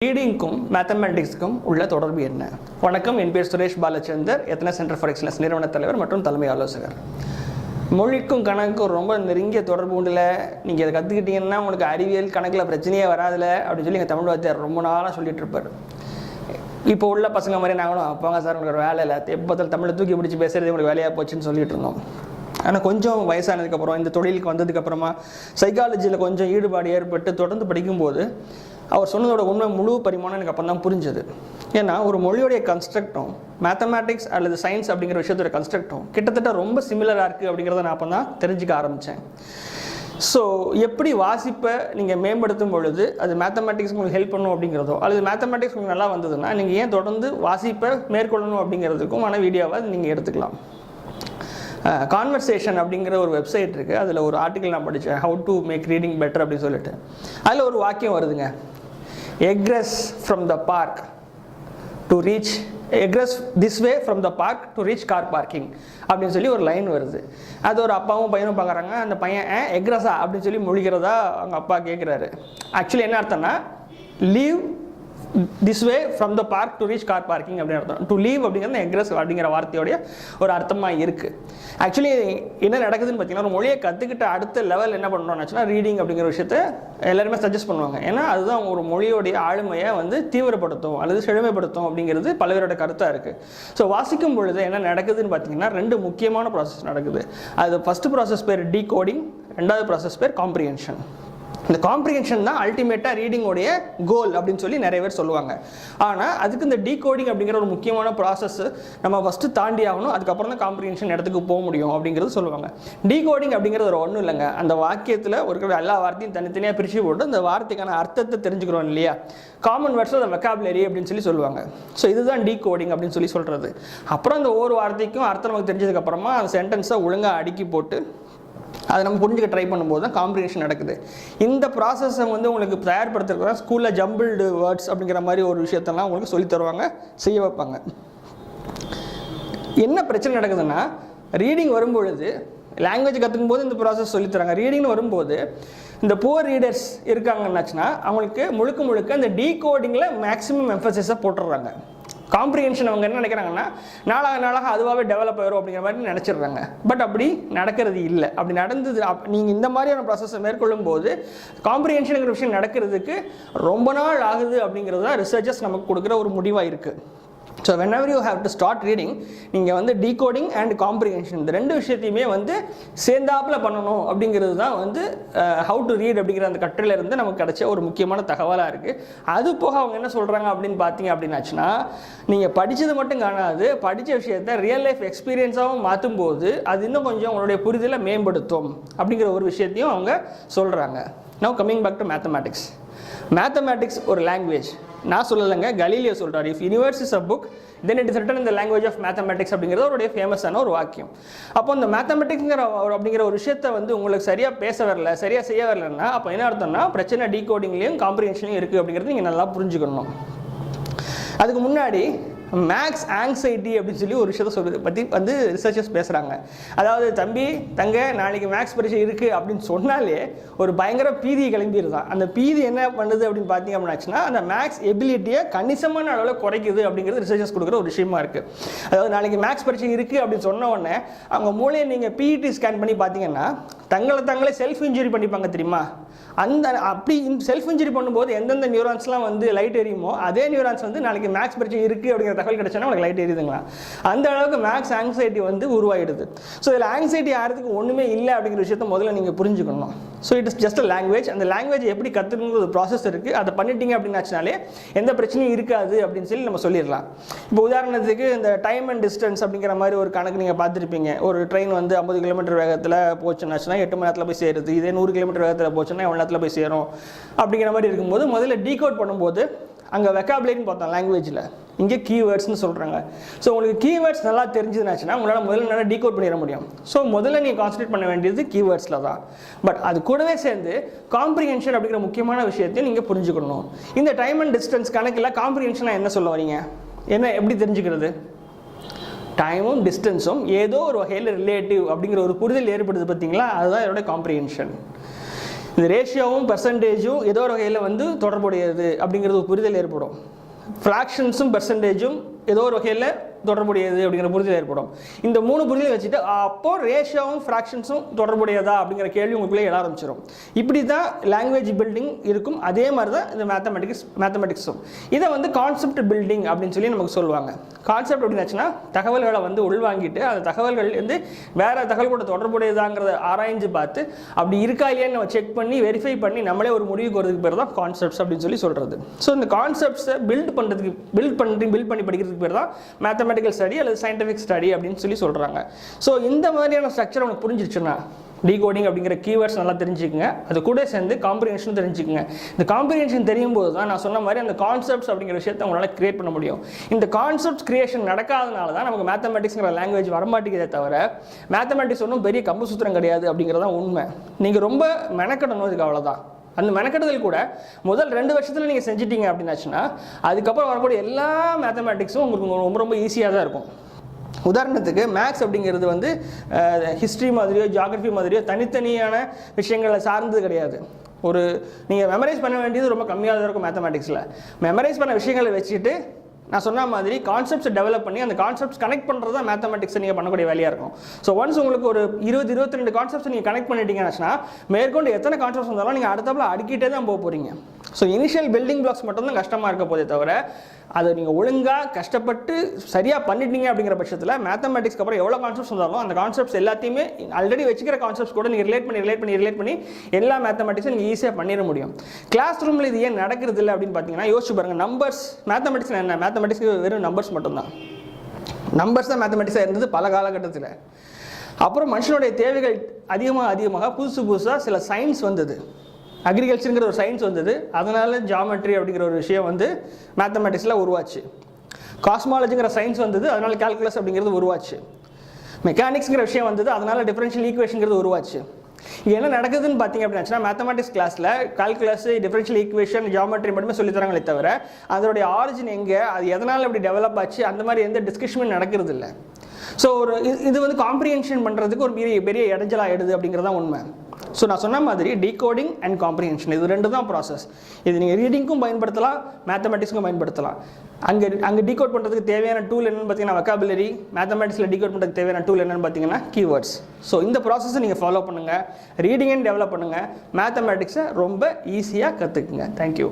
ரீடிங்க்கும் மேத்தமேட்டிக்ஸ்க்கும் உள்ள தொடர்பு என்ன? வணக்கம், என் பேர் சுரேஷ் பாலச்சந்தர், எத்தனை சென்டர் ஃபார் எக்ஸலன்ஸ் நிறுவன தலைவர் மற்றும் தலைமை ஆலோசகர். மொழிக்கும் கணக்கும் ரொம்ப நெருங்கிய தொடர்பு உண்டுல. நீங்கள் இதை கற்றுக்கிட்டீங்கன்னா உங்களுக்கு அறிவியல் கணக்கில் பிரச்சனையே வராதுல அப்படின்னு சொல்லி எங்கள் தமிழ் வாத்தியார் ரொம்ப நாளாக சொல்லிட்டு இருப்பார். இப்போ உள்ள பசங்க மாதிரி நாங்களும் அப்பாங்க சார் உங்களுக்கு ஒரு வேலை இல்லை, எப்போ தமிழை தூக்கி பிடிச்சி பேசுறது உங்களுக்கு வேலையாக போச்சுன்னு சொல்லிட்டு இருந்தோம். ஆனால் கொஞ்சம் வயசானதுக்கப்புறம் இந்த தொழிலுக்கு வந்ததுக்கப்புறமா சைக்காலஜியில் கொஞ்சம் ஈடுபாடு ஏற்பட்டு தொடர்ந்து படிக்கும்போது அவர் சொன்னதோட உண்மை முழு பரிமாணம் எனக்கு அப்போ தான் புரிஞ்சுது. ஏன்னா ஒரு மொழியோடைய கன்ஸ்ட்ரக்டும் மேத்தமேட்டிக்ஸ் அல்லது சயின்ஸ் அப்படிங்கிற விஷயத்தோட கன்ஸ்ட்ரக்டும் கிட்டத்தட்ட ரொம்ப சிமிலராக இருக்குது அப்படிங்கிறத நான் அப்போ தான் தெரிஞ்சுக்க ஆரம்பித்தேன். ஸோ எப்படி வாசிப்பை நீங்கள் மேம்படுத்தும் பொழுது அது மேத்தமேட்டிக்ஸ் உங்களுக்கு ஹெல்ப் பண்ணணும் அப்படிங்கிறதோ அல்லது மேத்தமேட்டிக்ஸ் உங்களுக்கு நல்லா வந்ததுன்னா நீங்கள் ஏன் தொடர்ந்து வாசிப்பை மேற்கொள்ளணும் அப்படிங்கிறதுக்கும் ஆனால் வீடியோவை நீங்கள் எடுத்துக்கலாம். கான்வர்சேஷன் அப்படிங்கிற ஒரு வெப்சைட் இருக்குது, அதில் ஒரு ஆர்டிக்கல் நான் படித்தேன், how to make reading better அப்படின்னு சொல்லிட்டு. அதில் ஒரு வாக்கியம் வருதுங்க, across from the park to reach across this way from the park to reach car parking அப்படின்னு சொல்லி ஒரு லைன் வருது. அது ஒரு அப்பாவும் பையனும் பார்க்குறாங்க. அந்த பையன் எக்ரஸா அப்படின்னு சொல்லி மொழிகிறதா அவங்க அப்பா கேட்குறாரு. ஆக்சுவலி என்ன அர்த்தம்னா leave this way from the park to reach car parking அப்படின்னு அர்த்தம். டு லீவ் அப்படிங்கிறது எக்ரஸ் அப்படிங்கிற வார்த்தையோடைய ஒரு அர்த்தமாக இருக்குது. ஆக்சுவலி என்ன நடக்குதுன்னு பார்த்தீங்கன்னா ஒரு மொழியை கற்றுக்கிட்ட அடுத்த லெவல் என்ன பண்ணுறோம்னா ரீடிங் அப்படிங்கிற விஷயத்த எல்லாருமே சஜஸ்ட் பண்ணுவாங்க. ஏன்னா அதுதான் ஒரு மொழியோடைய ஆளுமையை தீவிரப்படுத்தும் அல்லது செழுமைப்படுத்தும் அப்படிங்கிறது பலவரோட கருத்தாக இருக்குது. ஸோ வாசிக்கும் பொழுது என்ன நடக்குதுன்னு பார்த்தீங்கன்னா ரெண்டு முக்கியமான ப்ராசஸ் நடக்குது. அது ஃபஸ்ட்டு ப்ராசஸ் பேர் டீகோடிங், ரெண்டாவது ப்ராசஸ் பேர் காம்ப்ரிஹென்ஷன். இந்த காம்ப்ரிஹென்ஷன் தான் அல்டிமேட்டாக ரீடிங்கோடைய கோல் அப்படின்னு சொல்லி நிறைய பேர் சொல்லுவாங்க. ஆனால் அதுக்கு இந்த டீகோடிங் அப்படிங்கிற ஒரு முக்கியமான ப்ராசஸ் நம்ம ஃபஸ்ட்டு தாண்டி ஆகணும், அதுக்கப்புறம் தான் காம்ப்ரிஹென்ஷன் இடத்துக்கு போக முடியும் அப்படிங்கிறது சொல்லுவாங்க. டீகோடிங் அப்படிங்கிறது ஒரு ஒன்றும் இல்லைங்க, அந்த வாக்கியத்தில் ஒரு எல்லா வார்த்தையும் தனித்தனியாக பிரித்து போட்டு அந்த வார்த்தைக்கான அர்த்தத்தை தெரிஞ்சுக்கிறோம் இல்லையா, காமன் வேர்ட்ஸ் அந்த வெக்காபுலரி அப்படின்னு சொல்லி சொல்லுவாங்க. ஸோ இதுதான் டீகோடிங் அப்படின்னு சொல்லி சொல்கிறது. அப்புறம் அந்த ஒவ்வொரு வார்த்தைக்கும் அர்த்தம் நமக்கு தெரிஞ்சதுக்கப்புறமா அந்த சென்டென்ஸை ஒழுங்காக அடுக்கி போட்டு அதை நம்ம புரிஞ்சுக்க ட்ரை பண்ணும்போது தான் காம்ப்ரிஹென்ஷன் நடக்குது. இந்த ப்ராசஸை உங்களுக்கு தயார்படுத்துறதுக்கு தான் ஸ்கூலில் ஜம்பிள்டு வேர்ட்ஸ் அப்படிங்கிற மாதிரி ஒரு விஷயத்தெல்லாம் உங்களுக்கு சொல்லி தருவாங்க, செய்ய வைப்பாங்க. என்ன பிரச்சனை நடக்குதுன்னா ரீடிங் வரும்பொழுது லாங்குவேஜ் கற்றுக்கும் போது இந்த ப்ராசஸ் சொல்லித்தராங்க. ரீடிங்னு வரும்போது இந்த புவர் ரீடர்ஸ் இருக்காங்கன்னாச்சுன்னா அவங்களுக்கு முழுக்க இந்த டீகோடிங்கில் மேக்ஸிமம் எம்ஃபசிஸை போட்டுடுறாங்க. காம்ப்ரிஹென்ஷன் அவங்க என்ன நினைக்கிறாங்கன்னா நாளாக அதுவாகவே டெவலப் ஆகிரும் அப்படிங்கிற மாதிரி நினச்சிடுறாங்க. பட் அப்படி நடக்கிறது இல்லை. அப்படி நடந்தது நீங்கள் இந்த மாதிரியான ப்ராசஸை மேற்கொள்ளும் போது காம்ப்ரிஹென்ஷனுங்கிற விஷயம் நடக்கிறதுக்கு ரொம்ப நாள் ஆகுது அப்படிங்கிறது தான் ரிசர்ச்சர்ஸ் நமக்கு கொடுக்குற ஒரு முடிவாக இருக்குது. So whenever you have to start reading நீங்கள் டீகோடிங் அண்ட் காம்ப்ரிஹென்ஷன் இந்த ரெண்டு விஷயத்தையுமே சேர்ந்தாப்பில் பண்ணணும் அப்படிங்கிறது தான் ஹவு டு ரீட் அப்படிங்கிற அந்த கட்டுரையிலேருந்து நமக்கு கிடைச்ச ஒரு முக்கியமான தகவலாக இருக்குது. அது போக அவங்க என்ன சொல்கிறாங்க அப்படின்னு பார்த்தீங்க அப்படின்னாச்சுன்னா நீங்கள் படித்தது மட்டும் காணாது, படித்த விஷயத்தை ரியல் லைஃப் எக்ஸ்பீரியன்ஸாகவும் மாற்றும் போது அது இன்னும் கொஞ்சம் உங்களுடைய புரிதலை மேம்படுத்தும் அப்படிங்கிற ஒரு விஷயத்தையும் அவங்க சொல்கிறாங்க. Now coming back to mathematics. Mathematics ஒரு லாங்குவேஜ் நான் சொல்லலைங்க, கலீலியோ சொல்கிறார், if universe is a book then it is written in the language of mathematics அப்படிங்கிறது அவருடைய ஃபேமஸான ஒரு வாக்கியம். அப்போ இந்த மேத்தமேட்டிக்ஸ்ங்கிற அப்படிங்கிற ஒரு விஷயத்தை உங்களுக்கு சரியாக பேச வரல, சரியாக செய்ய வரலன்னா அப்போ என்ன அர்த்தம்னா பிரச்சனை டீகோடிங்லேயும் காம்ப்ரிஹென்ஷன்லையும் இருக்குது அப்படிங்கிறது நீங்கள் நல்லா புரிஞ்சுக்கணும். அதுக்கு முன்னாடி மேக்ஸ் ஆங்ஸைட்டி அப்படின்னு சொல்லி ஒரு விஷயத்தை பற்றி ரிசர்ச்சர்ஸ் பேசுகிறாங்க. அதாவது தம்பி தங்க நாளைக்கு மேக்ஸ் பரீட்சை இருக்குது அப்படின்னு சொன்னாலே ஒரு பயங்கர பீதியை கிளம்பிடுதான். அந்த பீதி என்ன பண்ணுது அப்படின்னு பார்த்தீங்க அப்படின்னாச்சுன்னா அந்த மேக்ஸ் எபிலிட்டியை கணிசமான அளவில் குறைக்குது அப்படிங்கிறது ரிசர்ச்சர்ஸ் கொடுக்குற ஒரு விஷயமா இருக்குது. அதாவது நாளைக்கு மேக்ஸ் பரீட்சை இருக்குது அப்படின்னு சொன்ன உடனே அவங்க மூளையை நீங்கள் பிஇடி ஸ்கேன் பண்ணி பார்த்தீங்கன்னா தங்களே செல்ஃப் இன்ஜுரி பண்ணிப்பாங்க தெரியுமா. அந்த அப்படி செல்ஃப் இன்ஜுரி பண்ணும்போது எந்தெந்த நியூரான்ஸ்லாம் லைட் எரியுமோ அதே நியூரான்ஸ் நாளைக்கு மேக்ஸ் பரீட்சை இருக்குது அப்படிங்கிற தகவல் கிடைச்சா உங்களுக்கு லைட் எரியுதுங்களா. அந்த அளவுக்கு மேக்ஸ் ஆங்ஸைட்டி உருவாயிடுது. ஸோ இதில் ஆங்ஸைட்டி ஆகிறதுக்கு ஒன்றுமே இல்லை அப்படிங்கிற விஷயத்த முதல்ல நீங்கள் புரிஞ்சுக்கணும். So it is just a language. அந்த லாங்குவேஜ் எப்படி கற்றுக்கணுங்கிற ஒரு ப்ராசஸ் இருக்குது. அதை பண்ணிட்டீங்க அப்படின்னாச்சுனாலே எந்த பிரச்சனையும் இருக்காது அப்படின்னு சொல்லி நம்ம சொல்லிடலாம். இப்போ உதாரணத்துக்கு இந்த டைம் அண்ட் டிஸ்டன்ஸ் அப்படிங்கிற மாதிரி ஒரு கணக்கு நீங்கள் பார்த்துருப்பீங்க. ஒரு ட்ரெயின் 50 கிலோமீட்டர் வேகத்தில் போச்சுன்னாச்சுன்னா 8 மணி நேரத்தில் போய் சேருது. இதே 100 கிலோமீட்டர் வேகத்தில் போச்சுன்னா எவ்வளோ நேரத்தில் போய் சேரும் அப்படிங்கிற மாதிரி இருக்கும்போது முதல்ல டீகோட் பண்ணும்போது அங்கே வெக்காபுலரின்னு பார்த்தோம் லாங்குவேஜில், இங்கே கீவேர்ட்ஸ்னு சொல்கிறாங்க. ஸோ உங்களுக்கு கீவேர்ட்ஸ் நல்லா தெரிஞ்சதுனாச்சுன்னா உங்களால் முதல்ல நல்லா டீகோட் பண்ணிட முடியும். ஸோ முதல்ல நீங்கள் கான்சன்ட்ரேட் பண்ண வேண்டியது கீவேர்ட்ஸில் தான். பட் அது கூடவே சேர்ந்து காம்ப்ரிஹென்ஷன் அப்படிங்கிற முக்கியமான விஷயத்தையும் நீங்கள் புரிஞ்சுக்கணும். இந்த டைம் அண்ட் டிஸ்டன்ஸ் கணக்கில் காம்ப்ரிஹென்ஷனாக என்ன சொல்ல வரீங்க, என்ன எப்படி தெரிஞ்சுக்கிறது? டைமும் டிஸ்டன்ஸும் ஏதோ ஒரு வகையில் ரிலேட்டிவ் அப்படிங்கிற ஒரு புரிதல் ஏற்படுது பார்த்தீங்களா, அதுதான் என்னோட காம்ப்ரிஹென்ஷன். இந்த ரேஷியோவும் பெர்சன்டேஜும் ஏதோ ஒரு வகையில் வந்து தொடர்புடையது அப்படிங்கிறது ஒரு புரிதல் ஏற்படும். ஃப்ராக்ஷன்ஸும் பெர்சன்டேஜும் ஏதோ ஒரு வகையில் தொடர்புடையது அப்படிங்கிற புரிதல் ஏற்படும். இந்த 3 புரிதலை வச்சுட்டு அப்போ ரேஷியோவும் ஃப்ராக்ஷன்ஸும் தொடர்புடையதா அப்படிங்கிற கேள்வி உங்களுக்குள்ளே எழ ஆரம்பிச்சிடும். இப்படி தான் லாங்குவேஜ் பில்டிங் இருக்கும். அதே மாதிரி தான் இந்த மேத்தமெட்டிக்ஸும். இதை வந்து கான்செப்ட் பில்டிங் அப்படின்னு சொல்லி நமக்கு சொல்லுவாங்க. கான்செப்ட் அப்படின்னாச்சுன்னா தகவல்களை வந்து உள்வாங்கிட்டு அந்த தகவல்கள் வந்து வேற தகவல் கூட தொடர்புடையதாங்கிறத ஆராய்ஞ்சு பார்த்து அப்படி இருக்கா இல்லையான்னு நம்ம செக் பண்ணி வெரிஃபை பண்ணி நம்மளே ஒரு முடிவுக்கு வரதுக்கு பேர் தான் கான்செப்ட்ஸ் அப்படின்னு சொல்லி சொல்கிறது. ஸோ இந்த கான்செப்ட்ஸை பில்ட் பண்ணி படிக்கிறதுக்கு பேர் தான் மேத்தமெட்டிக்கல் ஸ்டடி அல்லது சயின்டிஃபிக் ஸ்டடி அப்படின்னு சொல்லி சொல்கிறாங்க. ஸோ இந்த மாதிரியான ஸ்ட்ரக்சர் உனக்கு புரிஞ்சிருச்சுன்னா டீகோடிங் அப்படிங்கிற கீவேர்ட்ஸ் நல்லா தெரிஞ்சுக்கங்க. அது கூட சேர்ந்து காம்ப்ரிஹென்ஷன் தெரிஞ்சுக்கங்க. இந்த காம்ப்ரிஹென்ஷன் தெரியும் போது தான் நான் சொன்ன மாதிரி அந்த கான்செப்ட்ஸ் அப்படிங்கிற விஷயத்தை உங்களால் கிரியேட் பண்ண முடியும். இந்த கான்செப்ட்ஸ் கிரியேஷன் நடக்காதனால தான் நமக்கு மேத்தமெட்டிக்ஸ்ங்கிற லாங்குவேஜ் வரமாட்டேங்கிறதே தவிர மேத்தமெட்டிக்ஸ் ஒன்றும் பெரிய கம்பு சூத்திரம் கிடையாது அப்படிங்கிறதான் உண்மை. நீங்கள் ரொம்ப மெனக்கடணும், இதுக்கு அவ்வளோதான். அந்த மெனக்கெடுதல் கூட முதல் 2 வருஷத்தில் நீங்கள் செஞ்சிட்டீங்க அப்படின்னாச்சுன்னா அதுக்கப்புறம் வரக்கூடிய எல்லா மேத்தமெட்டிக்ஸும் உங்களுக்கு ரொம்ப ரொம்ப ஈஸியாக தான் இருக்கும். உதாரணத்துக்கு மேக்ஸ் அப்படிங்கிறது வந்து ஹிஸ்ட்ரி மாதிரியோ ஜியாகிரஃபி மாதிரியோ தனித்தனியான விஷயங்களை சார்ந்தது கிடையாது. ஒரு நீங்கள் மெமரைஸ் பண்ண வேண்டியது ரொம்ப கம்மியாக தான் இருக்கும் மேத்தமெட்டிக்ஸில். மெமரைஸ் பண்ண விஷயங்களை வச்சுட்டு நான் சொன்ன மாதிரி கான்செப்ட்ஸை டெவலப் பண்ணி அந்த கான்செப்ட்ஸ் கனெக்ட் பண்ணுறது தான் மேத்தமெட்டிக்ஸை நீங்கள் பண்ணக்கூடிய வேலையாக இருக்கும். ஸோ ஒன்ஸ் உங்களுக்கு ஒரு 20-22 கான்செப்ட்ஸ் நீங்கள் கனெக்ட் பண்ணிட்டீங்கன்னா மேற்கொண்டு எத்தனை கான்செப்ட்ஸ் வந்தாலும் நீங்கள் அடுத்தப்பல அடிக்கிட்டே தான் போக போகிறீங்க. ஸோ இனிஷியல் பில்டிங் பிளாக்ஸ் மட்டும்தான் கஷ்டமாக இருக்க போதே தவிர அதை நீங்கள் ஒழுங்காக கஷ்டப்பட்டு சரியாக பண்ணிட்டீங்க அப்படிங்கிற பட்சத்தில் மேத்தமெட்டிக்ஸ்க்கு அப்புறம் எவ்வளோ கான்செப்ட்ஸ் வந்தாலும் அந்த கான்செப்ட்ஸ் எல்லாத்தையுமே ஆல்ரெடி வச்சுக்கிற கான்செப்ட்ஸ் கூட நீங்கள் ரிலேட் பண்ணி எல்லா மேத்தமெட்டிக்ஸும் நீங்கள் ஈஸியாக பண்ணிட முடியும். கிளாஸ் ரூமில் இது ஏன் நடக்கிறது இல்லை அப்படின்னு பார்த்தீங்கன்னா யோசிச்சு பாருங்கள். நம்பர்ஸ் மேத்தமெட்டிக்ஸ் என்ன? மேத்தமெட்டிக்ஸ்க்கு வெறும் நம்பர்ஸ் மட்டும்தான். நம்பர்ஸ் தான் மேத்தமெட்டிக்ஸாக இருந்தது பல காலகட்டத்தில். அப்புறம் மனுஷனுடைய தேவைகள் அதிகமாக புதுசாக சில சயின்ஸ் வந்தது. அக்ரிகல்ச்சருங்கிற ஒரு சயின்ஸ் வந்தது. அதனால ஜாமெட்ரி அப்படிங்கிற ஒரு விஷயம் வந்து மேத்தமெட்டிக்ஸில் உருவாச்சு. காஸ்மாலஜிங்கிற சயின்ஸ் வந்தது. அதனால கால்குலஸ் அப்படிங்கிறது உருவாச்சு. மெக்கானிக்ஸ்ங்கிற விஷயம் வந்தது. அதனால டிஃபரன்ஷியல் ஈக்குவேஷன்ங்கிறது உருவாச்சு. என்ன நடக்குதுன்னு பார்த்தீங்க அப்படின்னா மேத்தமெட்டிக்ஸ் கிளாஸில் கால்குலஸ், டிஃபரன்ஷியல் ஈக்குவேஷன், ஜியாமெட்ரி மட்டுமே சொல்லி தராங்களே தவிர அதோடைய ஆரிஜின் எங்கே, அது எதனால் அப்படி டெவலப் ஆச்சு, அந்த மாதிரி எந்த டிஸ்கஷனும் நடக்கிறது இல்லை. ஸோ இது வந்து காம்ப்ரிஹென்ஷன் பண்ணுறதுக்கு ஒரு பெரிய இடைஞ்சலாக ஆயிடுது அப்படிங்கிறதான் உண்மை. ஸோ நான் சொன்ன மாதிரி டீகோடிங் அண்ட் காம்ப்ரிஹென்ஷன் இது 2 தான் ப்ராசஸ். இது நீங்கள் ரீடிங்க்கும் பயன்படுத்தலாம், மேத்தமெட்டிக்ஸ்க்கும் பயன்படுத்தலாம். அங்கே டீகோட் பண்ணுறதுக்கு தேவையான டூல் என்னென்னு பார்த்தீங்கன்னா வொக்காபுலரி. மேத்தமெட்டிக்ஸில் டீகோட் பண்ணுறதுக்கு தேவையான டூல் என்னென்னு பார்த்தீங்கன்னா கீவேர்ட்ஸ். ஸோ இந்த ப்ராசஸை நீங்கள் ஃபாலோ பண்ணுங்கள், ரீடிங் அண்ட் டெவலப் பண்ணுங்கள், மேத்தமெட்டிக்ஸை ரொம்ப ஈஸியாக கற்றுக்குங்க. தேங்க்யூ.